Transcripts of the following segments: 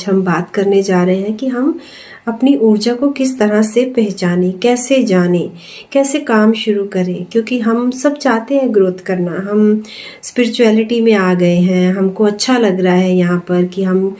हम बात करने जा रहे हैं कि हम अपनी ऊर्जा को किस तरह से पहचानें, कैसे जानें, कैसे काम शुरू करें। क्योंकि हम सब चाहते हैं ग्रोथ करना, हम स्पिरिचुअलिटी में आ गए हैं, हमको अच्छा लग रहा है यहाँ पर कि हम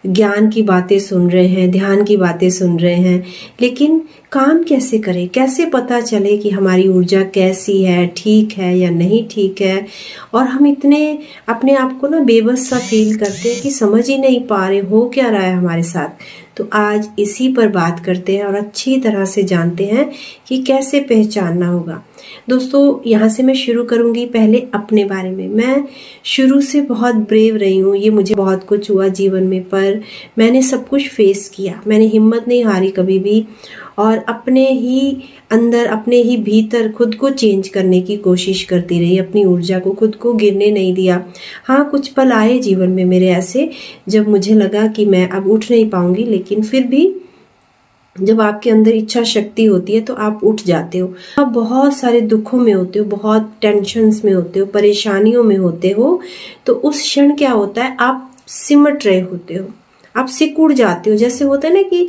ज्ञान की बातें सुन रहे हैं, ध्यान की बातें सुन रहे हैं, लेकिन काम कैसे करें, कैसे पता चले कि हमारी ऊर्जा कैसी है, ठीक है या नहीं ठीक है। और हम इतने अपने आप को ना बेबस सा फील करते हैं कि समझ ही नहीं पा रहे हो क्या रहा है हमारे साथ। तो आज इसी पर बात करते हैं और अच्छी तरह से जानते हैं कि कैसे पहचानना होगा। दोस्तों, यहाँ से मैं शुरू करूँगी पहले अपने बारे में। मैं शुरू से बहुत ब्रेव रही हूँ, ये मुझे बहुत कुछ हुआ जीवन में, पर मैंने सब कुछ फेस किया, मैंने हिम्मत नहीं हारी कभी भी, और अपने ही अंदर, अपने ही भीतर खुद को चेंज करने की कोशिश करती रही, अपनी ऊर्जा को, खुद को गिरने नहीं दिया। हाँ, कुछ पल आए जीवन में मेरे ऐसे जब मुझे लगा कि मैं अब उठ नहीं पाऊंगी, लेकिन फिर भी जब आपके अंदर इच्छा शक्ति होती है तो आप उठ जाते हो। आप बहुत सारे दुखों में होते हो, बहुत टेंशन्स में होते हो, परेशानियों में होते हो, तो उस क्षण क्या होता है, आप सिमट रहे होते हो, आप सिकुड़ जाते हो। जैसे होता है ना कि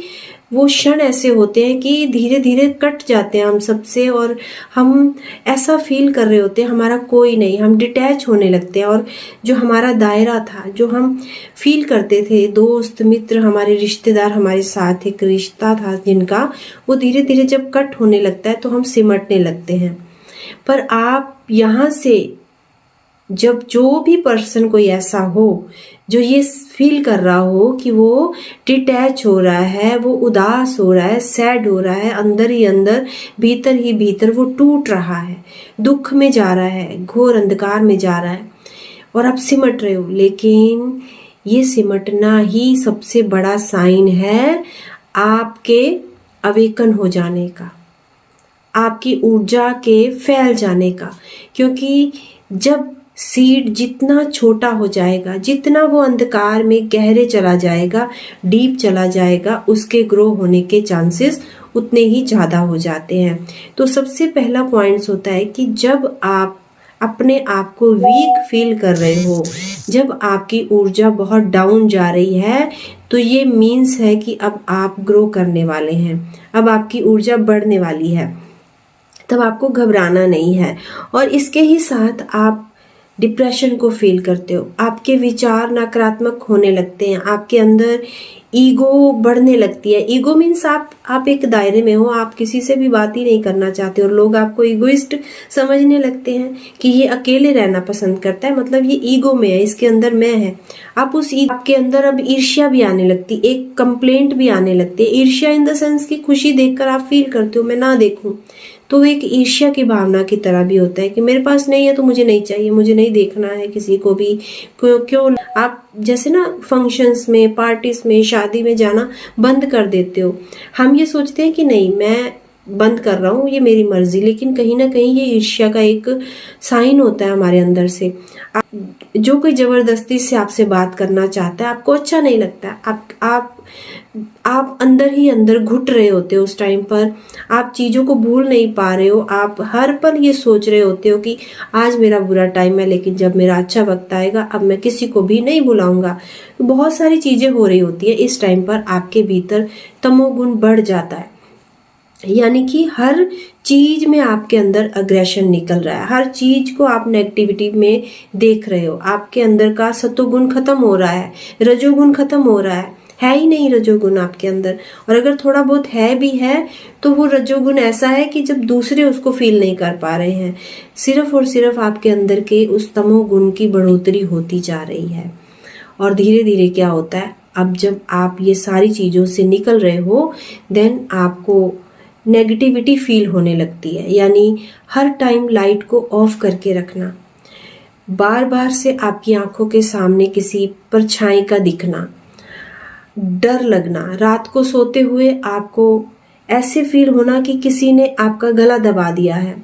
वो क्षण ऐसे होते हैं कि धीरे धीरे कट जाते हैं हम सबसे, और हम ऐसा फील कर रहे होते हैं हमारा कोई नहीं, हम डिटैच होने लगते हैं। और जो हमारा दायरा था, जो हम फील करते थे, दोस्त मित्र, हमारे रिश्तेदार, हमारे साथ एक रिश्ता था जिनका, वो धीरे धीरे जब कट होने लगता है तो हम सिमटने लगते हैं। पर आप यहाँ से जब जो भी पर्सन कोई ऐसा हो जो ये फील कर रहा हो कि वो डिटैच हो रहा है, वो उदास हो रहा है, सैड हो रहा है, अंदर ही अंदर, भीतर ही भीतर वो टूट रहा है, दुख में जा रहा है, घोर अंधकार में जा रहा है, और आप सिमट रहे हो, लेकिन ये सिमटना ही सबसे बड़ा साइन है आपके अवेकन हो जाने का, आपकी ऊर्जा के फैल जाने का। क्योंकि जब सीड जितना छोटा हो जाएगा, जितना वो अंधकार में गहरे चला जाएगा, डीप चला जाएगा, उसके ग्रो होने के चांसेस उतने ही ज़्यादा हो जाते हैं। तो सबसे पहला पॉइंट्स होता है कि जब आप अपने आप को वीक फील कर रहे हो, जब आपकी ऊर्जा बहुत डाउन जा रही है, तो ये मीन्स है कि अब आप ग्रो करने वाले हैं, अब आपकी ऊर्जा बढ़ने वाली है, तब आपको घबराना नहीं है। और इसके ही साथ आप डिप्रेशन को फील करते हो, आपके विचार नकारात्मक होने लगते हैं, आपके अंदर ईगो बढ़ने लगती है। ईगो मीन्स आप एक दायरे में हो, आप किसी से भी बात ही नहीं करना चाहते, और लोग आपको ईगोइस्ट समझने लगते हैं कि ये अकेले रहना पसंद करता है, मतलब ये ईगो में है, इसके अंदर मैं है। आप उस आपके अंदर अब ईर्ष्या भी आने लगती, एक कंप्लेंट भी आने लगती है। ईर्ष्या इन द सेंस की खुशी देखकर आप फील करते हो मैं ना देखूं, तो एक ईर्ष्या की भावना की तरह भी होता है कि मेरे पास नहीं है तो मुझे नहीं चाहिए, मुझे नहीं देखना है किसी को भी। क्यों आप जैसे ना फंक्शंस में, पार्टीज में, शादी में जाना बंद कर देते हो। हम ये सोचते हैं कि नहीं, मैं बंद कर रहा हूँ, ये मेरी मर्जी, लेकिन कहीं ना कहीं ये ईर्ष्या का एक साइन होता है हमारे अंदर से। जो कोई जबरदस्ती से आपसे बात करना चाहता है, आपको अच्छा नहीं लगता, आप अंदर ही अंदर घुट रहे होते हो उस टाइम पर, आप चीजों को भूल नहीं पा रहे हो, आप हर पल ये सोच रहे होते हो कि आज मेरा बुरा टाइम है, लेकिन जब मेरा अच्छा वक्त आएगा अब मैं किसी को भी नहीं बुलाऊंगा। तो बहुत सारी चीजें हो रही होती है इस टाइम पर, आपके भीतर तमोगुण बढ़ जाता है, यानी कि हर चीज में आपके अंदर अग्रेशन निकल रहा है, हर चीज को आप नेगेटिविटी में देख रहे हो, आपके अंदर का सतोगुण खत्म हो रहा है, रजोगुण खत्म हो रहा है ही नहीं रजोगुण आपके अंदर। और अगर थोड़ा बहुत है भी है तो वो रजोगुण ऐसा है कि जब दूसरे उसको फील नहीं कर पा रहे हैं, सिर्फ और सिर्फ आपके अंदर के उस तमोगुण की बढ़ोतरी होती जा रही है। और धीरे धीरे क्या होता है, अब जब आप ये सारी चीजों से निकल रहे हो, देन आपको नेगेटिविटी फील होने लगती है, यानी हर टाइम लाइट को ऑफ करके रखना, बार बार से आपकी आंखों के सामने किसी परछाई का दिखना, डर लगना, रात को सोते हुए आपको ऐसे फील होना कि किसी ने आपका गला दबा दिया है,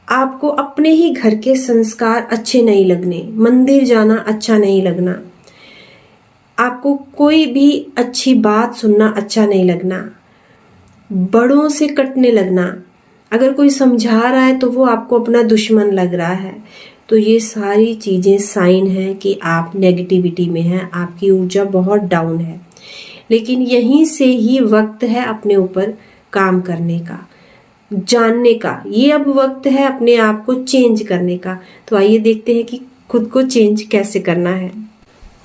आपको अपने ही घर के संस्कार अच्छे नहीं लगने, मंदिर जाना अच्छा नहीं लगना, आपको कोई भी अच्छी बात सुनना अच्छा नहीं लगना, बड़ों से कटने लगना, अगर कोई समझा रहा है तो वो आपको अपना दुश्मन लग रहा है। तो ये सारी चीज़ें साइन है कि आप नेगेटिविटी में हैं, आपकी ऊर्जा बहुत डाउन है। लेकिन यहीं से ही वक्त है अपने ऊपर काम करने का, जानने का। ये अब वक्त है अपने आप को चेंज करने का। तो आइए देखते हैं कि खुद को चेंज कैसे करना है।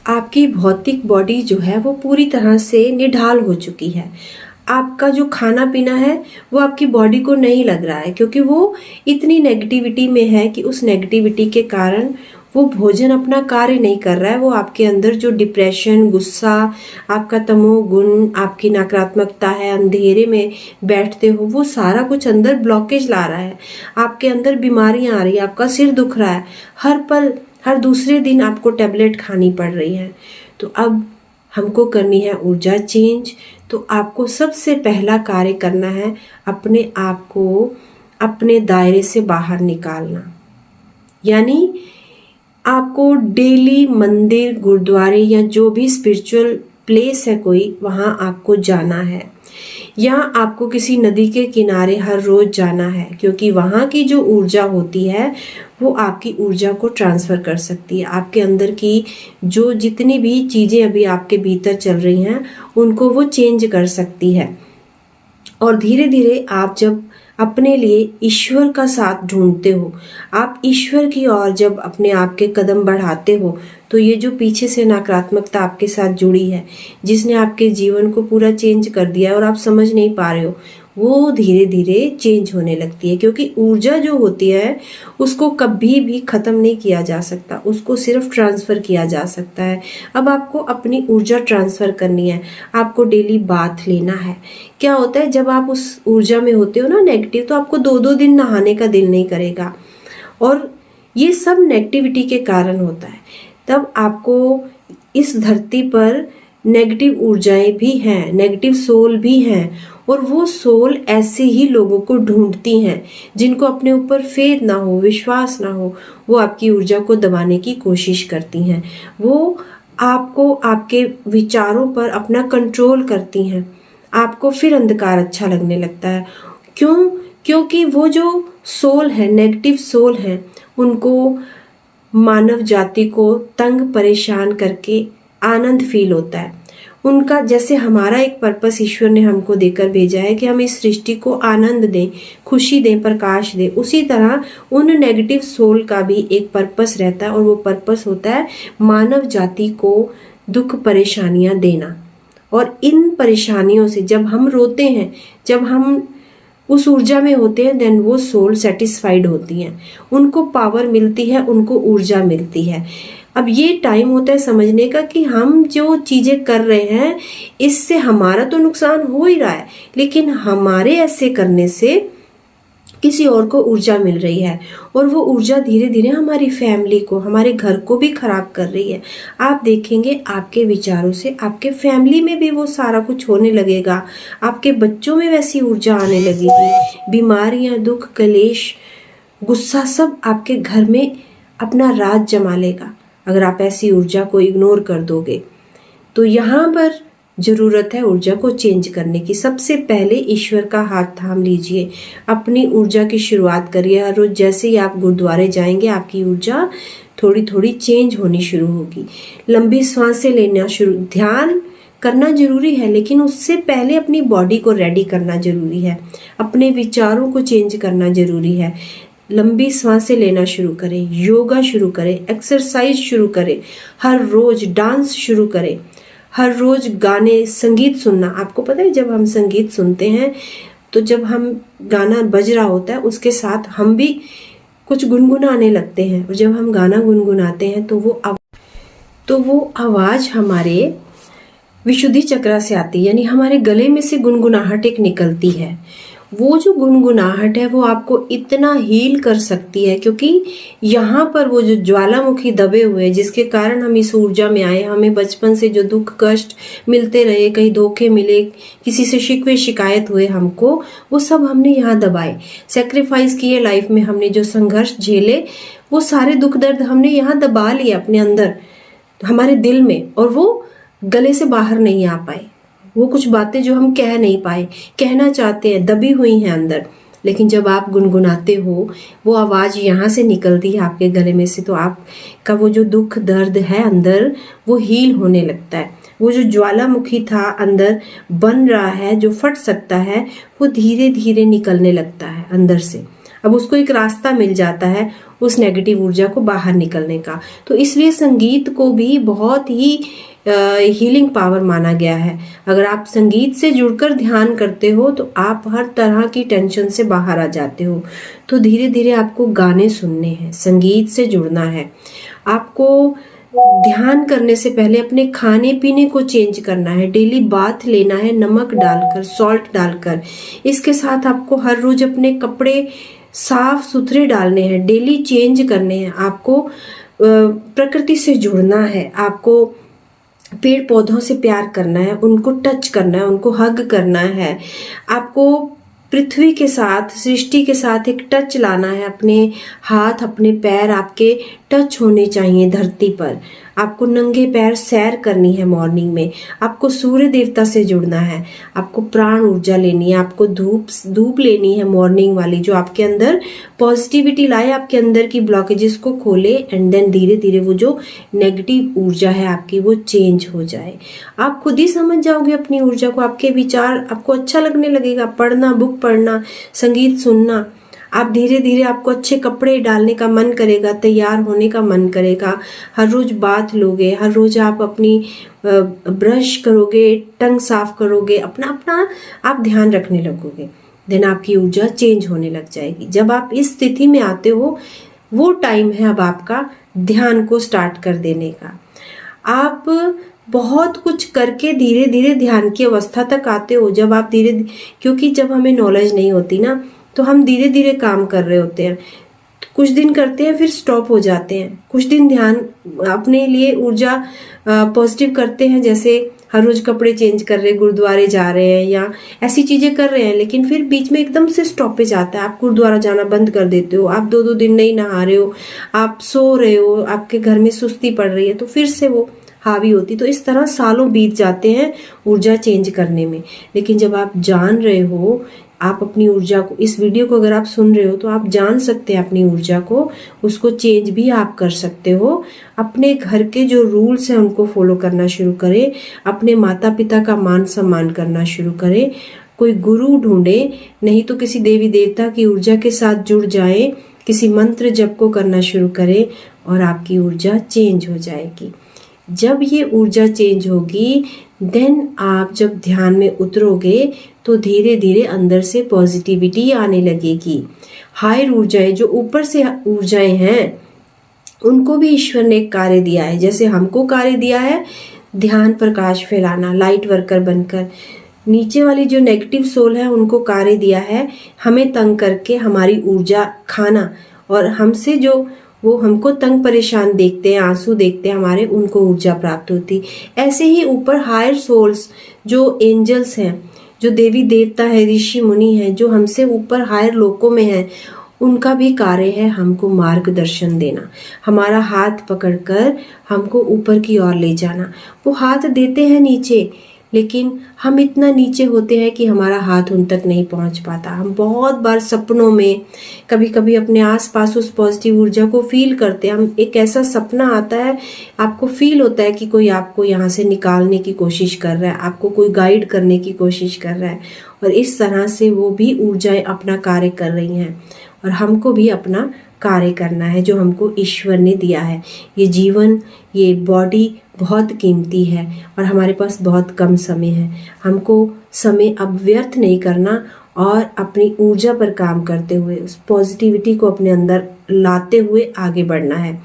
आपकी भौतिक बॉडी जो है वो पूरी तरह से निढाल हो चुकी है। आपका जो खाना पीना है वो आपकी बॉडी को नहीं लग रहा है, क्योंकि वो इतनी नेगेटिविटी में है कि उस नेगेटिविटी के कारण वो भोजन अपना कार्य नहीं कर रहा है। वो आपके अंदर जो डिप्रेशन, गुस्सा, आपका तमोगुण, आपकी नकारात्मकता है, अंधेरे में बैठते हो, वो सारा कुछ अंदर ब्लॉकेज ला रहा है। आपके अंदर बीमारियां आ रही है, आपका सिर दुख रहा है, हर पल हर दूसरे दिन आपको टैबलेट खानी पड़ रही है। तो अब हमको करनी है ऊर्जा चेंज। तो आपको सबसे पहला कार्य करना है अपने आप को अपने दायरे से बाहर निकालना। यानी आपको डेली मंदिर, गुरुद्वारे या जो भी स्पिरिचुअल प्लेस है कोई, वहाँ आपको जाना है। या आपको किसी नदी के किनारे हर रोज जाना है, क्योंकि वहाँ की जो ऊर्जा होती है वो आपकी ऊर्जा को ट्रांसफर कर सकती है। आपके अंदर की जो जितनी भी चीज़ें अभी आपके भीतर चल रही हैं उनको वो चेंज कर सकती है। और धीरे धीरे आप जब अपने लिए ईश्वर का साथ ढूंढते हो, आप ईश्वर की ओर जब अपने आप के कदम बढ़ाते हो, तो ये जो पीछे से नकारात्मकता आपके साथ जुड़ी है, जिसने आपके जीवन को पूरा चेंज कर दिया है और आप समझ नहीं पा रहे हो, वो धीरे धीरे चेंज होने लगती है। क्योंकि ऊर्जा जो होती है उसको कभी भी खत्म नहीं किया जा सकता, उसको सिर्फ ट्रांसफर किया जा सकता है। अब आपको अपनी ऊर्जा ट्रांसफर करनी है। आपको डेली बाथ लेना है। क्या होता है, जब आप उस ऊर्जा में होते हो ना नेगेटिव, तो आपको 2-2 दिन नहाने का दिल नहीं करेगा, और ये सब नेगेटिविटी के कारण होता है। तब आपको इस धरती पर नेगेटिव ऊर्जाएं भी हैं, नेगेटिव सोल भी हैं, और वो सोल ऐसे ही लोगों को ढूंढती हैं जिनको अपने ऊपर फेथ ना हो, विश्वास ना हो। वो आपकी ऊर्जा को दबाने की कोशिश करती हैं। वो आपको आपके विचारों पर अपना कंट्रोल करती हैं। आपको फिर अंधकार अच्छा लगने लगता है। क्यों? क्योंकि वो जो सोल है, नेगेटिव सोल है, उनको मानव जाति को तंग परेशान करके आनंद फील होता है। उनका जैसे हमारा एक पर्पस ईश्वर ने हमको देकर भेजा है कि हम इस सृष्टि को आनंद दें, खुशी दें, प्रकाश दें, उसी तरह उन नेगेटिव सोल का भी एक पर्पस रहता है, और वो पर्पस होता है मानव जाति को दुख परेशानियां देना। और इन परेशानियों से जब हम रोते हैं, जब हम उस ऊर्जा में होते हैं, देन वो सोल सेटिस्फाइड होती हैं, उनको पावर मिलती है, उनको ऊर्जा मिलती है। अब ये टाइम होता है समझने का कि हम जो चीजें कर रहे हैं इससे हमारा तो नुकसान हो ही रहा है, लेकिन हमारे ऐसे करने से किसी और को ऊर्जा मिल रही है, और वो ऊर्जा धीरे धीरे हमारी फैमिली को, हमारे घर को भी खराब कर रही है। आप देखेंगे आपके विचारों से आपके फैमिली में भी वो सारा कुछ होने लगेगा, आपके बच्चों में वैसी ऊर्जा आने लगेगी। बीमारियां, दुख, कलेश, गुस्सा सब आपके घर में अपना राज जमा लेगा अगर आप ऐसी ऊर्जा को इग्नोर कर दोगे। तो यहाँ पर जरूरत है ऊर्जा को चेंज करने की। सबसे पहले ईश्वर का हाथ थाम लीजिए, अपनी ऊर्जा की शुरुआत करिए। हर रोज जैसे ही आप गुरुद्वारे जाएंगे आपकी ऊर्जा थोड़ी थोड़ी चेंज होनी शुरू होगी। लंबी सांसें लेना शुरू, ध्यान करना जरूरी है, लेकिन उससे पहले अपनी बॉडी को रेडी करना जरूरी है, अपने विचारों को चेंज करना जरूरी है। लंबी सांसें लेना शुरू करें, योगा शुरू करें, एक्सरसाइज शुरू करें, हर रोज डांस शुरू करें, हर रोज गाने, संगीत सुनना। आपको पता है जब हम संगीत सुनते हैं तो जब हम गाना बज रहा होता है उसके साथ हम भी कुछ गुनगुनाने लगते हैं, और जब हम गाना गुनगुनाते हैं तो वो आवाज हमारे विशुद्धि चक्र से आती है, यानी हमारे गले में से गुनगुनाहट एक निकलती है। वो जो गुनगुनाहट है वो आपको इतना हील कर सकती है, क्योंकि यहाँ पर वो जो ज्वालामुखी दबे हुए जिसके कारण हम इस ऊर्जा में आए, हमें बचपन से जो दुख कष्ट मिलते रहे, कहीं धोखे मिले, किसी से शिकवे शिकायत हुए हमको, वो सब हमने यहाँ दबाए, सेक्रीफाइस किए लाइफ में, हमने जो संघर्ष झेले वो सारे दुख दर्द हमने यहाँ दबा लिए अपने अंदर, हमारे दिल में, और वो गले से बाहर नहीं आ पाए। वो कुछ बातें जो हम कह नहीं पाए, कहना चाहते हैं, दबी हुई हैं अंदर, लेकिन जब आप गुनगुनाते हो, वो आवाज़ यहाँ से निकलती है आपके गले में से, तो आपका वो जो दुख दर्द है अंदर वो हील होने लगता है। वो जो ज्वालामुखी था अंदर बन रहा है, जो फट सकता है, वो धीरे धीरे निकलने लगता है अंदर से। अब उसको एक रास्ता मिल जाता है उस नेगेटिव ऊर्जा को बाहर निकलने का। तो इसलिए संगीत को भी बहुत ही हीलिंग पावर माना गया है। अगर आप संगीत से जुड़कर ध्यान करते हो तो आप हर तरह की टेंशन से बाहर आ जाते हो। तो धीरे धीरे आपको गाने सुनने हैं, संगीत से जुड़ना है। आपको ध्यान करने से पहले अपने खाने पीने को चेंज करना है। डेली बाथ लेना है नमक डालकर, सॉल्ट डालकर। इसके साथ आपको हर रोज अपने कपड़े साफ सुथरे डालने हैं, डेली चेंज करने हैं। आपको प्रकृति से जुड़ना है, आपको पेड़ पौधों से प्यार करना है, उनको टच करना है, उनको हग करना है। आपको पृथ्वी के साथ, सृष्टि के साथ एक टच लाना है। अपने हाथ, अपने पैर आपके टच होने चाहिए धरती पर। आपको नंगे पैर सैर करनी है मॉर्निंग में। आपको सूर्य देवता से जुड़ना है। आपको प्राण ऊर्जा लेनी है। आपको धूप लेनी है मॉर्निंग वाली, जो आपके अंदर पॉजिटिविटी लाए, आपके अंदर की ब्लॉकेजेस को खोले। एंड देन धीरे धीरे वो जो नेगेटिव ऊर्जा है आपकी वो चेंज हो जाए। आप खुद ही समझ जाओगे अपनी ऊर्जा को। आपके विचार आपको अच्छा लगने लगेगा। पढ़ना, बुक पढ़ना, संगीत सुनना, आप धीरे धीरे आपको अच्छे कपड़े डालने का मन करेगा, तैयार होने का मन करेगा। हर रोज बाथ लोगे, हर रोज आप अपनी ब्रश करोगे, टंग साफ करोगे, अपना अपना आप ध्यान रखने लगोगे। देन आपकी ऊर्जा चेंज होने लग जाएगी। जब आप इस स्थिति में आते हो, वो टाइम है अब आपका ध्यान को स्टार्ट कर देने का। आप बहुत कुछ करके धीरे धीरे ध्यान की अवस्था तक आते हो। जब आप क्योंकि जब हमें नॉलेज नहीं होती ना, तो हम धीरे धीरे काम कर रहे होते हैं। कुछ दिन करते हैं, फिर स्टॉप हो जाते हैं। कुछ दिन ध्यान अपने लिए ऊर्जा पॉजिटिव करते हैं, जैसे हर रोज कपड़े चेंज कर रहे, गुरुद्वारे जा रहे हैं या ऐसी चीजें कर रहे हैं। लेकिन फिर बीच में एकदम से स्टॉपेज आता है। आप गुरुद्वारा जाना बंद कर देते हो, आप 2-2 दिन नहीं नहा रहे हो, आप सो रहे हो, आपके घर में सुस्ती पड़ रही है, तो फिर से वो हावी होती। तो इस तरह सालों बीत जाते हैं ऊर्जा चेंज करने में। लेकिन जब आप जान रहे हो, आप अपनी ऊर्जा को, इस वीडियो को अगर आप सुन रहे हो तो आप जान सकते हैं अपनी ऊर्जा को, उसको चेंज भी आप कर सकते हो। अपने घर के जो रूल्स हैं उनको फॉलो करना शुरू करें। अपने माता पिता का मान सम्मान करना शुरू करें। कोई गुरु ढूंढे, नहीं तो किसी देवी देवता की ऊर्जा के साथ जुड़ जाए। किसी मंत्र जप को करना शुरू करें और आपकी ऊर्जा चेंज हो जाएगी। जब ये ऊर्जा चेंज होगी, देन आप जब ध्यान में उतरोगे तो धीरे धीरे अंदर से पॉजिटिविटी आने लगेगी। हायर ऊर्जाएं, जो ऊपर से ऊर्जाएं हैं, उनको भी ईश्वर ने एक कार्य दिया है। जैसे हमको कार्य दिया है ध्यान प्रकाश फैलाना, लाइट वर्कर बनकर। नीचे वाली जो नेगेटिव सोल है उनको कार्य दिया है हमें तंग करके हमारी ऊर्जा खाना, और हमसे जो वो हमको तंग परेशान देखते हैं, आंसू देखते हैं हमारे, उनको ऊर्जा प्राप्त होती। ऐसे ही ऊपर हायर सोल्स, जो एंजल्स हैं, जो देवी देवता है, ऋषि मुनि हैं, जो हमसे ऊपर हायर लोकों में हैं, उनका भी कार्य है हमको मार्गदर्शन देना, हमारा हाथ पकड़कर हमको ऊपर की ओर ले जाना। वो हाथ देते हैं नीचे, लेकिन हम इतना नीचे होते हैं कि हमारा हाथ उन तक नहीं पहुंच पाता। हम बहुत बार सपनों में, कभी कभी अपने आसपास उस पॉजिटिव ऊर्जा को फील करते हैं। हम एक ऐसा सपना आता है, आपको फील होता है कि कोई आपको यहाँ से निकालने की कोशिश कर रहा है, आपको कोई गाइड करने की कोशिश कर रहा है, और इस तरह से वो भी ऊर्जाएं अपना कार्य कर रही हैं। और हमको भी अपना कार्य करना है जो हमको ईश्वर ने दिया है। ये जीवन, ये बॉडी बहुत कीमती है और हमारे पास बहुत कम समय है। हमको समय अब व्यर्थ नहीं करना और अपनी ऊर्जा पर काम करते हुए, उस पॉजिटिविटी को अपने अंदर लाते हुए आगे बढ़ना है।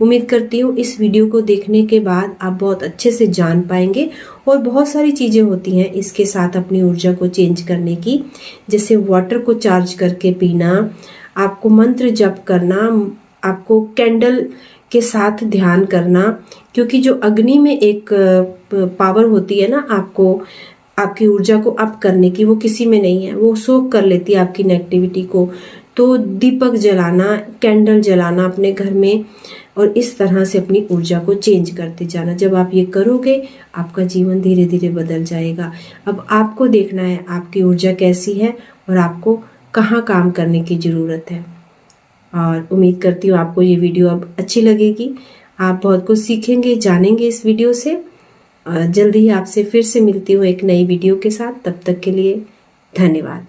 उम्मीद करती हूँ इस वीडियो को देखने के बाद आप बहुत अच्छे से जान पाएंगे। और बहुत सारी चीज़ें होती हैं इसके साथ अपनी ऊर्जा को चेंज करने की, जैसे वाटर को चार्ज करके पीना, आपको मंत्र जप करना, आपको कैंडल के साथ ध्यान करना, क्योंकि जो अग्नि में एक पावर होती है ना आपको, आपकी ऊर्जा को अप करने की, वो किसी में नहीं है। वो सोख कर लेती है आपकी नेगेटिविटी को। तो दीपक जलाना, कैंडल जलाना अपने घर में, और इस तरह से अपनी ऊर्जा को चेंज करते जाना। जब आप ये करोगे, आपका जीवन धीरे धीरे बदल जाएगा। अब आपको देखना है आपकी ऊर्जा कैसी है और आपको कहाँ काम करने की ज़रूरत है। और उम्मीद करती हूँ आपको ये वीडियो अब अच्छी लगेगी, आप बहुत कुछ सीखेंगे, जानेंगे इस वीडियो से। जल्दी ही आपसे फिर से मिलती हूँ एक नई वीडियो के साथ। तब तक के लिए धन्यवाद।